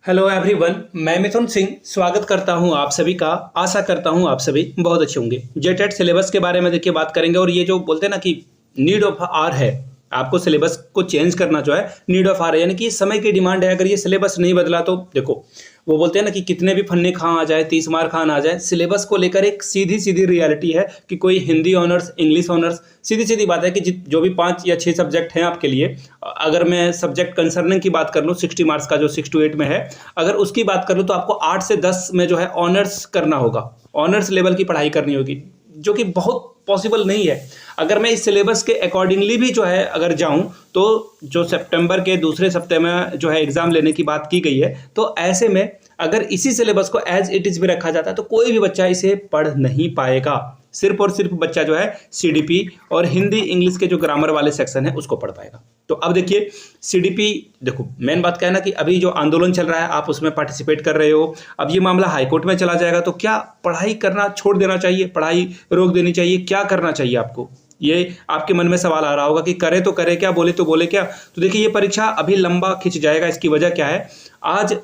Hello everyone, मैं मिथुन सिंह स्वागत करता हूं आप सभी का। आशा करता हूं आप सभी बहुत अच्छे होंगे। जेटेट सिलेबस के बारे में देखिए बात करेंगे और ये जो बोलते हैं ना कि नीड ऑफ आर है, आपको सिलेबस को चेंज करना जो है नीड ऑफ आर है, यानी कि समय की डिमांड है। अगर ये सिलेबस नहीं बदला तो देखो वो बोलते हैं ना कि कितने भी फन्ने खां आ जाए, 30 मार खान आ जाए, सिलेबस को लेकर एक सीधी सीधी रियलिटी है कि कोई हिंदी ऑनर्स, इंग्लिश ऑनर्स, सीधी सीधी बात है कि जो भी 5 या 6 सब्जेक्ट हैं आपके लिए, अगर मैं सब्जेक्ट कंसर्निंग की बात कर लूँ 60 मार्क्स का जो 6 to 8 में है, अगर उसकी बात कर लूँ तो आपको 8 से 10 में जो है ऑनर्स करना होगा, ऑनर्स लेवल की पढ़ाई करनी होगी, जो कि बहुत पॉसिबल नहीं है। अगर मैं इस सिलेबस के अकॉर्डिंगली भी जो है अगर जाऊं तो जो सितंबर के दूसरे सप्ताह में जो है एग्जाम लेने की बात की गई है, तो ऐसे में अगर इसी सिलेबस को एज इट इज भी रखा जाता है तो कोई भी बच्चा इसे पढ़ नहीं पाएगा। सिर्फ और सिर्फ बच्चा जो है सीडीपी और हिंदी इंग्लिश के जो ग्रामर वाले सेक्शन है उसको पढ़ पाएगा। तो अब देखिए सीडीपी, देखो मेन बात क्या है ना कि अभी जो आंदोलन चल रहा है आप उसमें पार्टिसिपेट कर रहे हो। अब ये मामला हाईकोर्ट में चला जाएगा तो क्या पढ़ाई करना छोड़ देना चाहिए, पढ़ाई रोक देनी चाहिए, क्या करना चाहिए आपको? ये आपके मन में सवाल आ रहा होगा कि करे तो करे क्या, बोले तो बोले क्या। तो देखिए ये परीक्षा अभी लंबा खिंच जाएगा। इसकी वजह क्या है? आज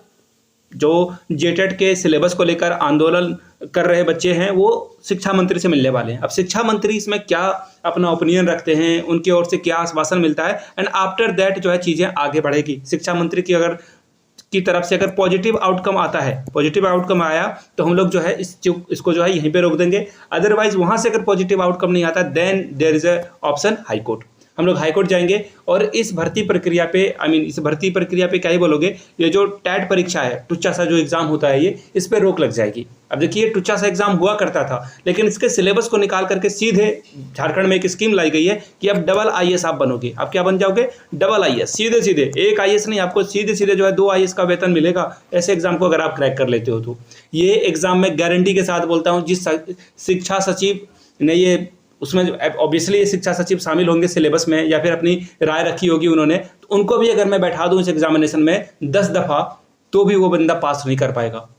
जो जेटेट के सिलेबस को लेकर आंदोलन कर रहे बच्चे हैं वो शिक्षा मंत्री से मिलने वाले हैं। अब शिक्षा मंत्री इसमें क्या अपना ओपिनियन रखते हैं, उनकी ओर से क्या आश्वासन मिलता है, एंड आफ्टर दैट जो है चीज़ें आगे बढ़ेगी। शिक्षा मंत्री की तरफ से अगर पॉजिटिव आउटकम आता है, पॉजिटिव आउटकम आया तो हम लोग जो है इसको जो है यहीं पे रोक देंगे। अदरवाइज वहां से अगर पॉजिटिव आउटकम नहीं आता then there is a option high court. हम लोग हाईकोर्ट जाएंगे और इस भर्ती प्रक्रिया पे, इस भर्ती प्रक्रिया पे क्या ही बोलोगे, ये जो टैट परीक्षा है, टुच्चा सा जो एग्जाम होता है, ये इस पे रोक लग जाएगी। अब देखिए टुच्चा सा एग्जाम हुआ करता था, लेकिन इसके सिलेबस को निकाल करके सीधे झारखंड में एक स्कीम लाई गई है कि अब डबल आईएएस आप बनोगे। आप क्या बन जाओगे? Double IAS. सीधे सीधे एक आईएएस नहीं, आपको सीधे सीधे जो है 2 आईएएस का वेतन मिलेगा ऐसे एग्जाम को अगर आप क्रैक कर लेते हो तो। ये एग्जाम में गारंटी के साथ बोलता हूँ, जिस शिक्षा सचिव ने ये, उसमें ऑब्वियसली ये शिक्षा सचिव शामिल होंगे सिलेबस में या फिर अपनी राय रखी होगी उन्होंने, तो उनको भी अगर मैं बैठा दूं इस एग्जामिनेशन में 10 दफ़ा तो भी वो बंदा पास नहीं कर पाएगा।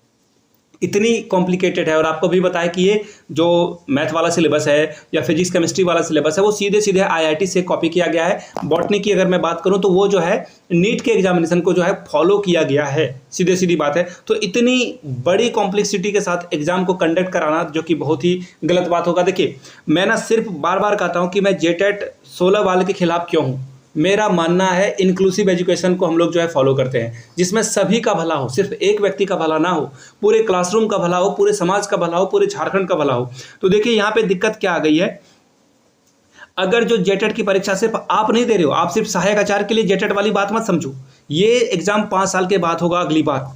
इतनी कॉम्प्लिकेटेड है। और आपको भी बताया कि ये जो मैथ वाला सिलेबस है या फिजिक्स केमिस्ट्री वाला सिलेबस है वो सीधे सीधे आईआईटी से कॉपी किया गया है। बॉटनी की अगर मैं बात करूं तो वो जो है नीट के एग्जामिनेशन को जो है फॉलो किया गया है, सीधे सीधी बात है। तो इतनी बड़ी कॉम्प्लेक्सिटी के साथ एग्जाम को कंडक्ट कराना जो कि बहुत ही गलत बात होगा। देखिए मैं ना सिर्फ बार बार कहता हूँ कि मैं जेटेट 16 वाले के खिलाफ क्यों हूँ। मेरा मानना है इंक्लूसिव एजुकेशन को हम लोग जो है फॉलो करते हैं, जिसमें सभी का भला हो, सिर्फ एक व्यक्ति का भला ना हो, पूरे क्लासरूम का भला हो, पूरे समाज का भला हो, पूरे झारखंड का भला हो। तो देखिए यहाँ पे दिक्कत क्या आ गई है, अगर जो जेटेट की परीक्षा सिर्फ आप नहीं दे रहे हो, आप सिर्फ सहायक आचार्य के लिए जेटेट वाली बात मत समझो। ये एग्जाम 5 साल के बाद होगा, अगली बार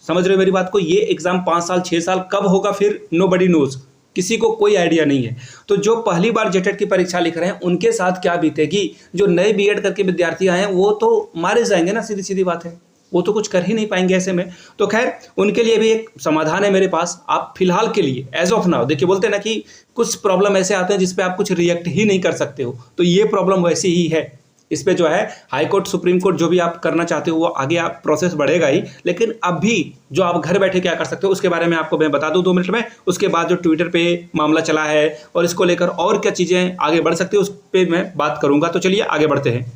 समझ रहे हो मेरी बात को। ये एग्जाम 5 साल 6 साल कब होगा फिर नोबडी नोज, किसी को कोई आइडिया नहीं है। तो जो पहली बार जेटेट की परीक्षा लिख रहे हैं उनके साथ क्या बीतेगी, जो नए बीएड करके विद्यार्थी आए हैं वो तो मारे जाएंगे ना, सीधी सीधी बात है, वो तो कुछ कर ही नहीं पाएंगे ऐसे में। तो खैर उनके लिए भी एक समाधान है मेरे पास। आप फिलहाल के लिए एज ऑफ नाउ, देखिए बोलते हैं ना कि कुछ प्रॉब्लम ऐसे आते हैं जिसपे आप कुछ रिएक्ट ही नहीं कर सकते हो, तो ये प्रॉब्लम वैसी ही है। इस पे जो है हाई कोर्ट, सुप्रीम कोर्ट, जो भी आप करना चाहते हो वो आगे आप प्रोसेस बढ़ेगा ही, लेकिन अभी जो आप घर बैठे क्या कर सकते हो उसके बारे में आपको मैं बता दूं 2 मिनट में। उसके बाद जो ट्विटर पे मामला चला है और इसको लेकर और क्या चीज़ें आगे बढ़ सकती है उस पर मैं बात करूंगा। तो चलिए आगे बढ़ते हैं।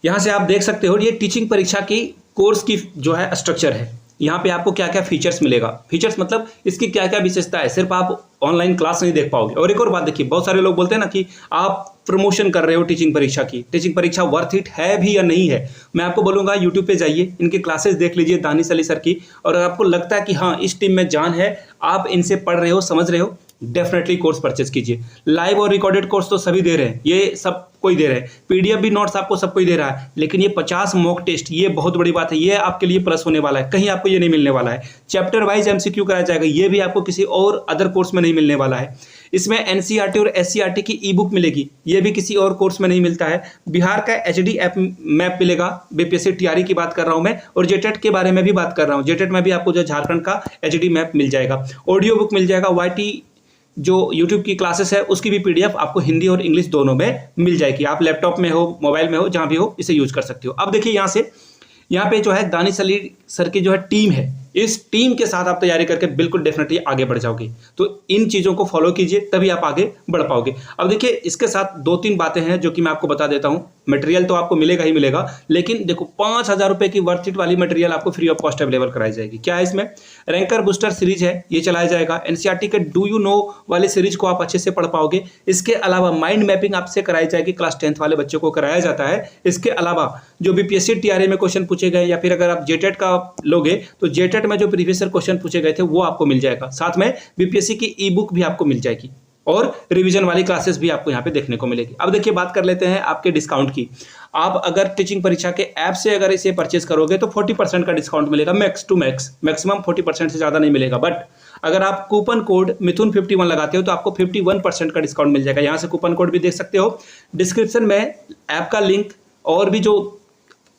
यहाँ से आप देख सकते हो ये टीचिंग परीक्षा की कोर्स की जो है स्ट्रक्चर है। यहाँ पे आपको क्या क्या फीचर्स मिलेगा, फीचर्स मतलब इसकी क्या क्या विशेषता है, सिर्फ आप ऑनलाइन क्लास नहीं देख पाओगे। और एक और बात देखिए, बहुत सारे लोग बोलते हैं ना कि आप प्रमोशन कर रहे हो टीचिंग परीक्षा की, टीचिंग परीक्षा वर्थ इट है भी या नहीं है। मैं आपको बोलूँगा यूट्यूब पे जाइए, इनके क्लासेस देख लीजिए दानिश अली सर की, और अगर आपको लगता है कि हाँ इस टीम में जान है, आप इनसे पढ़ रहे हो, समझ रहे हो, डेफिनेटली कोर्स परचेज कीजिए। लाइव और रिकॉर्डेड कोर्स तो सभी दे रहे हैं, ये सब कोई दे रहा है, पीडीएफ भी नोट्स आपको सब कोई दे रहा है, लेकिन ये 50 मॉक टेस्ट, ये बहुत बड़ी बात है, ये आपके लिए प्लस होने वाला है, कहीं आपको ये नहीं मिलने वाला है। चैप्टर वाइज एमसीक्यू कराया जाएगा, ये भी आपको किसी और अदर कोर्स में नहीं मिलने वाला है। इसमें एनसीईआरटी और एससीईआरटी की ई बुक मिलेगी, ये भी किसी और कोर्स में नहीं मिलता है। बिहार का एचडी ऐप मैप मिलेगा, बीपीएससी टीआरई की बात कर रहा हूं मैं, और जेटेट के बारे में भी बात कर रहा हूं। जेटेट में भी आपको जो झारखंड का एचडी मैप मिल जाएगा, ऑडियो बुक मिल जाएगा, वाईटी जो यूट्यूब की क्लासेस है उसकी भी पीडीएफ आपको हिंदी और इंग्लिश दोनों में मिल जाएगी। आप लैपटॉप में हो, मोबाइल में हो, जहां भी हो, इसे यूज कर सकते हो। अब देखिए यहाँ पे जो है दानिश अली सर की जो है टीम है, इस टीम के साथ आप तैयारी करके बिल्कुल डेफिनेटली आगे बढ़ जाओगे। तो इन चीज़ों को फॉलो कीजिए तभी आप आगे बढ़ पाओगे। अब देखिए इसके साथ 2-3 बातें हैं जो कि मैं आपको बता देता हूँ। मटेरियल तो आपको मिलेगा ही मिलेगा, लेकिन देखो 5,000 रुपये की वर्थ इट वाली मटेरियल आपको फ्री ऑफ कॉस्ट अवेलेबल कराई जाएगी। क्या है इसमें? रैंकर बूस्टर सीरीज है, ये चलाया जाएगा। एनसीईआरटी के डू यू नो वाले सीरीज को आप अच्छे से पढ़ पाओगे। इसके अलावा माइंड मैपिंग आपसे कराई जाएगी, क्लास 10th वाले बच्चों को कराया जाता है। इसके अलावा जो बीपीएससी टीआरए में क्वेश्चन पूछे गए, या फिर अगर आप जेटेट का लोगे तो जेटेट में जो प्रीवियस ईयर क्वेश्चन पूछे गए थे वो आपको मिल जाएगा। साथ में बीपीएससी की ई बुक भी आपको मिल जाएगी और रिवीजन वाली क्लासेस भी आपको यहाँ पे देखने को मिलेगी। अब देखिए बात कर लेते हैं आपके डिस्काउंट की। आप अगर टीचिंग परीक्षा के ऐप से अगर इसे परचेज करोगे तो 40% का डिस्काउंट मिलेगा, मैक्स टू मैक्स, मैक्सिमम 40% से ज़्यादा नहीं मिलेगा। बट अगर आप कूपन कोड मिथुन 51 लगाते हो तो आपको 51% का डिस्काउंट मिल जाएगा। यहाँ से कूपन कोड भी देख सकते हो। डिस्क्रिप्शन में ऐप का लिंक और भी जो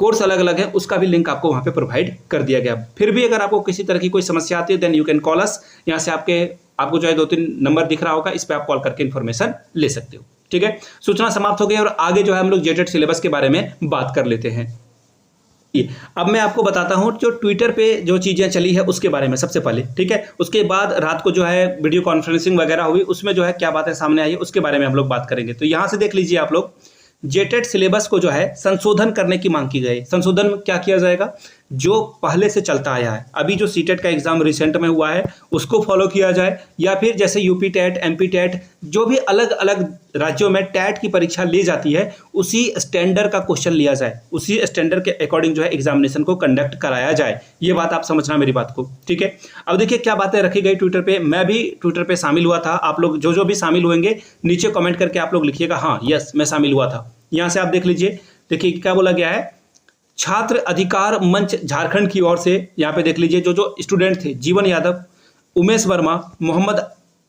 कोर्स अलग अलग है उसका भी लिंक आपको वहाँ पे प्रोवाइड कर दिया गया। फिर भी अगर आपको किसी तरह की कोई समस्या आती है then you can call us. यहाँ से आपको जो है 2-3 नंबर दिख रहा होगा, इस पर आप कॉल करके इन्फॉर्मेशन ले सकते हो। ठीक है, सूचना समाप्त हो गई और आगे जो है हम लोग जेटेट सिलेबस के बारे में बात कर लेते हैं। अब मैं आपको बताता हूं जो ट्विटर पे जो चीज़ें चली है उसके बारे में सबसे पहले। ठीक है, उसके बाद रात को जो है वीडियो कॉन्फ्रेंसिंग वगैरह हुई, उसमें जो है क्या बातें सामने आई है उसके बारे में हम लोग बात करेंगे। तो यहाँ से देख लीजिए आप लोग, जेटेट सिलेबस को जो है संशोधन करने की मांग की गई। संशोधन में क्या किया जाएगा? जो पहले से चलता आया है, अभी जो सीटेट का एग्जाम रिसेंट में हुआ है उसको फॉलो किया जाए, या फिर जैसे यूपी टेट, एमपी टेट, जो भी अलग अलग राज्यों में टेट की परीक्षा ली जाती है उसी स्टैंडर्ड का क्वेश्चन लिया जाए, उसी स्टैंडर्ड के अकॉर्डिंग जो है एग्जामिनेशन को कंडक्ट कराया जाए। ये बात आप समझना मेरी बात को। ठीक है, अब देखिए क्या बातें रखी गई ट्विटर पे। मैं भी ट्विटर पे शामिल हुआ था। आप लोग जो भी शामिल हुएंगे नीचे कमेंट करके आप लोग लिखिएगा हाँ यस मैं शामिल हुआ था। यहाँ से आप देख लीजिए, देखिए क्या बोला गया है। छात्र अधिकार मंच झारखंड की ओर से यहाँ पे देख लीजिए जो स्टूडेंट थे, जीवन यादव, उमेश वर्मा, मोहम्मद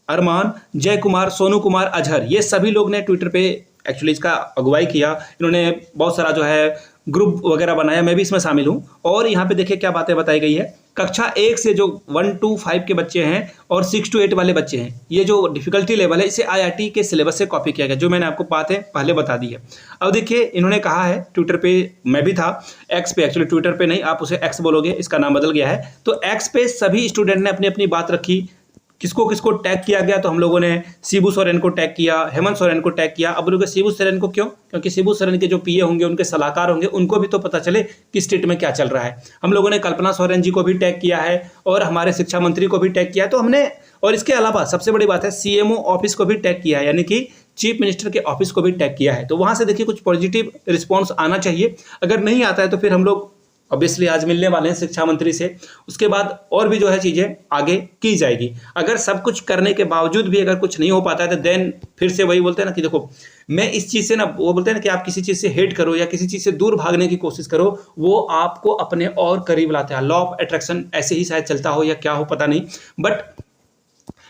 अरमान, जय कुमार, सोनू कुमार, अजहर, ये सभी लोग ने ट्विटर पे एक्चुअली इसका अगुवाई किया। इन्होंने बहुत सारा जो है ग्रुप वगैरह बनाया, मैं भी इसमें शामिल हूँ। और यहाँ पे देखिए क्या बातें बताई गई है। कक्षा 1 से जो 1 to 5 के बच्चे हैं और 6 to 8 वाले बच्चे हैं, ये जो डिफिकल्टी लेवल है इसे आईआईटी के सिलेबस से कॉपी किया गया, जो मैंने आपको बातें पहले बता दी है। अब देखिए इन्होंने कहा है, ट्विटर पे मैं भी था, एक्स पे, एक्चुअली ट्विटर पे नहीं, आप उसे एक्स बोलोगे, इसका नाम बदल गया है। तो एक्स पे सभी स्टूडेंट ने अपनी अपनी बात रखी। किसको किसको टैग किया गया? तो हम लोगों ने शिबू सोरेन को टैग किया, हेमंत सोरेन को टैग किया। अब लोग शिबू सोरेन को क्यों? क्योंकि शिबू सोरेन के जो पीए होंगे, उनके सलाहकार होंगे, उनको भी तो पता चले कि स्टेट में क्या चल रहा है। हम लोगों ने कल्पना सोरेन जी को भी टैग किया है और हमारे शिक्षा मंत्री को भी टैग किया है। तो हमने, और इसके अलावा सबसे बड़ी बात है, सीएमओ ऑफिस को भी टैग किया है, यानी कि चीफ मिनिस्टर के ऑफिस को भी टैग किया है। तो वहां से देखिए कुछ पॉजिटिव रिस्पॉन्स आना चाहिए। अगर नहीं आता है तो फिर हम लोग ऑब्वियसली आज मिलने वाले हैं शिक्षा मंत्री से, उसके बाद और भी जो है चीज़ें आगे की जाएगी। अगर सब कुछ करने के बावजूद भी अगर कुछ नहीं हो पाता है तो देन फिर से वही बोलते हैं ना कि देखो, मैं इस चीज़ से ना, वो बोलते हैं ना कि आप किसी चीज़ से हेट करो या किसी चीज़ से दूर भागने की कोशिश करो, वो आपको अपने और करीब लाता है। लॉ ऑफ अट्रैक्शन ऐसे ही शायद चलता हो या क्या हो पता नहीं, बट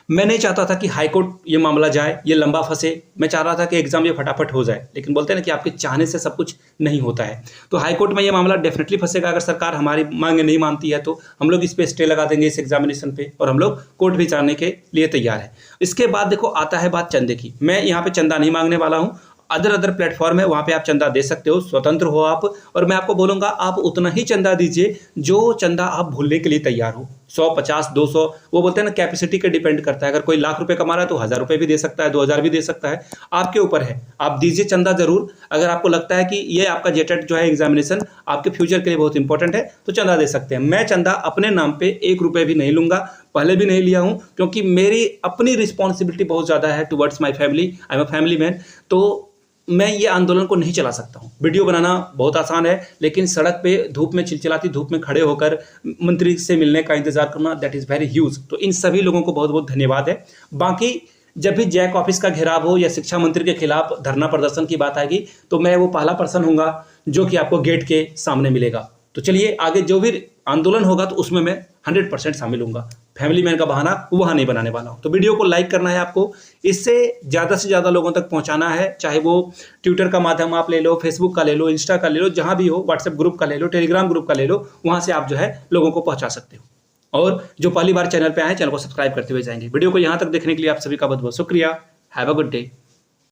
मैं नहीं चाहता था कि हाईकोर्ट ये मामला जाए, ये लंबा फंसे। मैं चाह रहा था कि एग्जाम ये फटाफट हो जाए, लेकिन बोलते हैं ना कि आपके चाहने से सब कुछ नहीं होता है। तो हाईकोर्ट में ये मामला डेफिनेटली फंसेगा। अगर सरकार हमारी मांगे नहीं मानती है तो हम लोग इस पे स्टे लगा देंगे, इस एग्जामिनेशन पे, और हम लोग कोर्ट भी जाने के लिए तैयार है। इसके बाद देखो आता है बात चंदे की। मैं यहाँ पे चंदा नहीं मांगने वाला हूँ। अदर प्लेटफॉर्म है, वहाँ पे आप चंदा दे सकते हो, स्वतंत्र हो आप। और मैं आपको बोलूँगा आप उतना ही चंदा दीजिए जो चंदा आप भूलने के लिए तैयार हो। 100, 50, 200, वो बोलते हैं ना कैपेसिटी के डिपेंड करता है। अगर कोई लाख रुपए कमा रहा है तो 1000 रुपये भी दे सकता है, 2000 भी दे सकता है, आपके ऊपर है। आप दीजिए चंदा जरूर। अगर आपको लगता है कि ये आपका जेटेट जो है एग्जामिनेशन आपके फ्यूचर के लिए बहुत इंपॉर्टेंट है तो चंदा दे सकते हैं। मैं चंदा अपने नाम पे 1 रुपये भी नहीं लूंगा, पहले भी नहीं लिया हूँ, क्योंकि मेरी अपनी रिस्पॉन्सिबिलिटी बहुत ज़्यादा है towards my family. I am a family man. तो मैं ये आंदोलन को नहीं चला सकता हूँ। वीडियो बनाना बहुत आसान है, लेकिन सड़क पे धूप में, चिलचिलाती धूप में खड़े होकर मंत्री से मिलने का इंतजार करना, दैट इज़ वेरी ह्यूज। तो इन सभी लोगों को बहुत बहुत धन्यवाद है। बाकी जब भी जैक ऑफिस का घेराव हो या शिक्षा मंत्री के खिलाफ धरना प्रदर्शन की बात आएगी तो मैं वो पहला पर्सन हूँगा जो कि आपको गेट के सामने मिलेगा। तो चलिए आगे जो भी आंदोलन होगा तो उसमें मैं 100% शामिल हूँगा। फैमिली मैन का बहाना वहाँ नहीं बनाने वाला हूँ। तो वीडियो को लाइक करना है आपको, इससे ज़्यादा से ज़्यादा लोगों तक पहुँचाना है। चाहे वो ट्विटर का माध्यम आप ले लो, फेसबुक का ले लो, इंस्टा का ले लो, जहाँ भी हो, व्हाट्सएप ग्रुप का ले लो, टेलीग्राम ग्रुप का ले लो, वहाँ से आप जो है लोगों को पहुँचा सकते हो। और जो पहली बार चैनल पर आए, चैनल को सब्सक्राइब करते हुए जाएंगे। वीडियो को यहाँ तक देखने के लिए आप सभी का बहुत बहुत शुक्रिया। Have a good day.